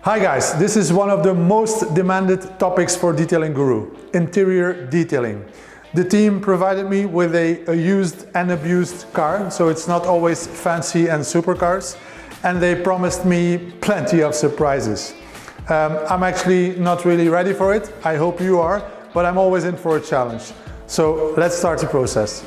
Hi guys, this is one of the most demanded topics for Detailing Guru, interior detailing. The team provided me with a used and abused car, so it's not always fancy and supercars, and they promised me plenty of surprises. I'm actually not really ready for it, I hope you are, but I'm always in for a challenge. So let's start the process.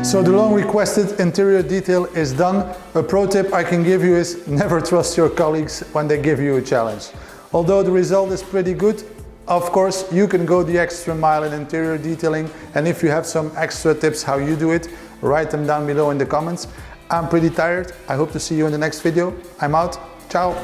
So the long requested interior detail is done. A pro tip I can give you is never trust your colleagues when they give you a challenge. Although the result is pretty good, of course you can go the extra mile in interior detailing, and if you have some extra tips how you do it, write them down below in the comments. I'm pretty tired. I hope to see you in the next video. I'm out. Ciao.